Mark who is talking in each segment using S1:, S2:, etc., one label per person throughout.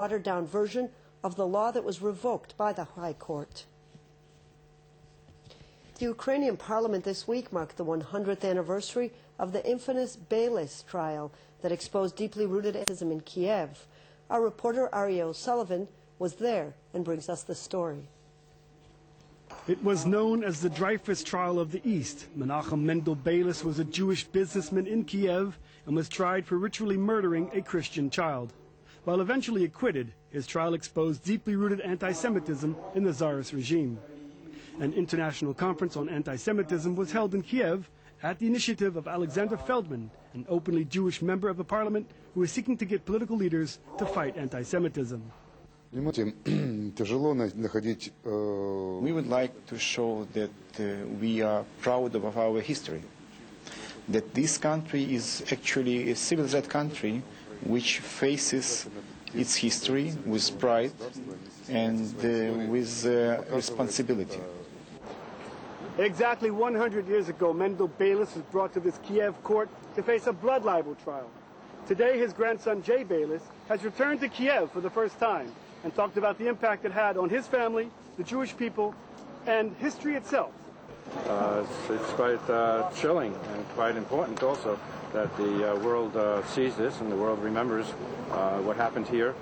S1: watered-down version of the law that was revoked by the High Court. The Ukrainian parliament this week marked the 100th anniversary of the infamous Beilis Trial that exposed deeply rooted anti-Semitism in Kiev. Our reporter Ari O'Sullivan was there and brings us the story.
S2: It was known as the Dreyfus Trial of the East. Menachem Mendel Beilis was a Jewish businessman in Kiev and was tried for ritually murdering a Christian child. While eventually acquitted, his trial exposed deeply rooted anti-Semitism in the Tsarist regime. An international conference on anti-Semitism was held in Kiev at the initiative of Alexander Feldman, an openly Jewish member of the parliament who is seeking to get political leaders to fight anti-Semitism.
S3: We would like to show that we are proud of our history, that this country is actually a civilized country which faces its history with pride and with responsibility.
S2: Exactly 100 years ago, Mendel Beilis was brought to this Kiev court to face a blood libel trial. Today, his grandson, Jay Beilis, has returned to Kiev for the first time and talked about the impact it had on his family, the Jewish people, and history itself.
S4: It's quite chilling and quite important also that the world sees this and the world remembers what happened here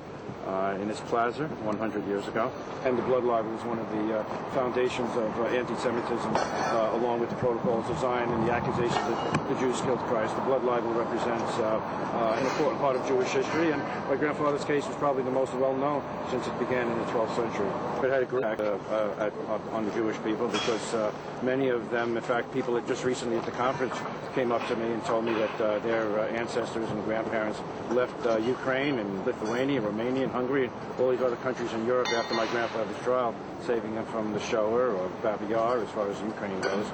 S4: in this plaza 100 years ago. And the blood libel is one of the foundations of anti-Semitism, along with the protocols of Zion and the accusations that the Jews killed Christ. The blood libel represents an important part of Jewish history, and my grandfather's case was probably the most well-known since it began in the 12th century. It had a great impact on the Jewish people because many of them, in fact, people that just recently at the conference came up to me and told me that their ancestors and grandparents left Ukraine and Lithuania, Romania, and Hungary, and all these other countries in Europe after my grandfather's trial, saving them from the Shoah or Babi Yar as far as Ukraine goes.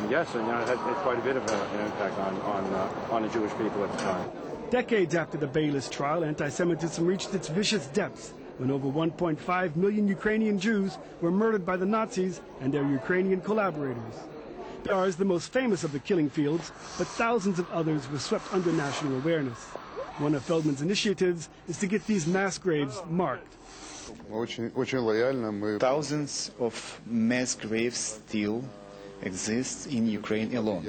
S4: Yes, and it had quite a bit of an impact on the Jewish people at the time.
S2: Decades after the Beilis trial, anti-Semitism reached its vicious depths when over 1.5 million Ukrainian Jews were murdered by the Nazis and their Ukrainian collaborators. Yar is the most famous of the killing fields, but thousands of others were swept under national awareness. One of Feldman's initiatives is to get these mass graves marked.
S3: Thousands of mass graves still exist in Ukraine alone.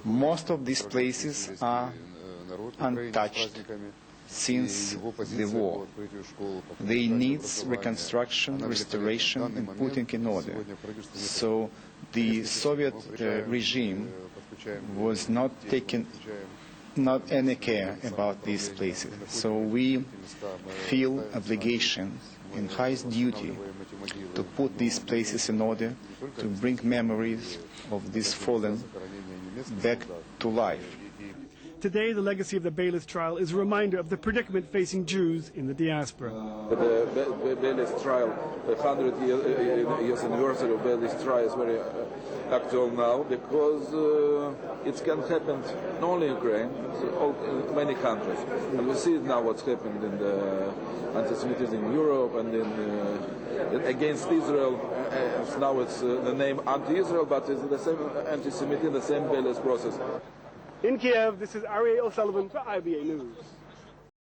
S3: Most of these places are untouched since the war. They need reconstruction, restoration, and putting in order. So the Soviet regime was not taking any care about these places. So we feel obligation and highest duty to put these places in order, to bring memories of this fallen back to life.
S2: Today, the legacy of the Beilis trial is a reminder of the predicament facing Jews in the diaspora.
S5: The Beilis trial, the 100 years anniversary of Beilis trial is very actual now because it can happen not only in Ukraine, but many countries. And we see now what's happened in the anti-Semitism in Europe and in against Israel. Now it's the name anti-Israel, but it's the same anti-Semitism, the same Beilis process.
S2: In Kiev, this is Ari O'Sullivan for IBA News.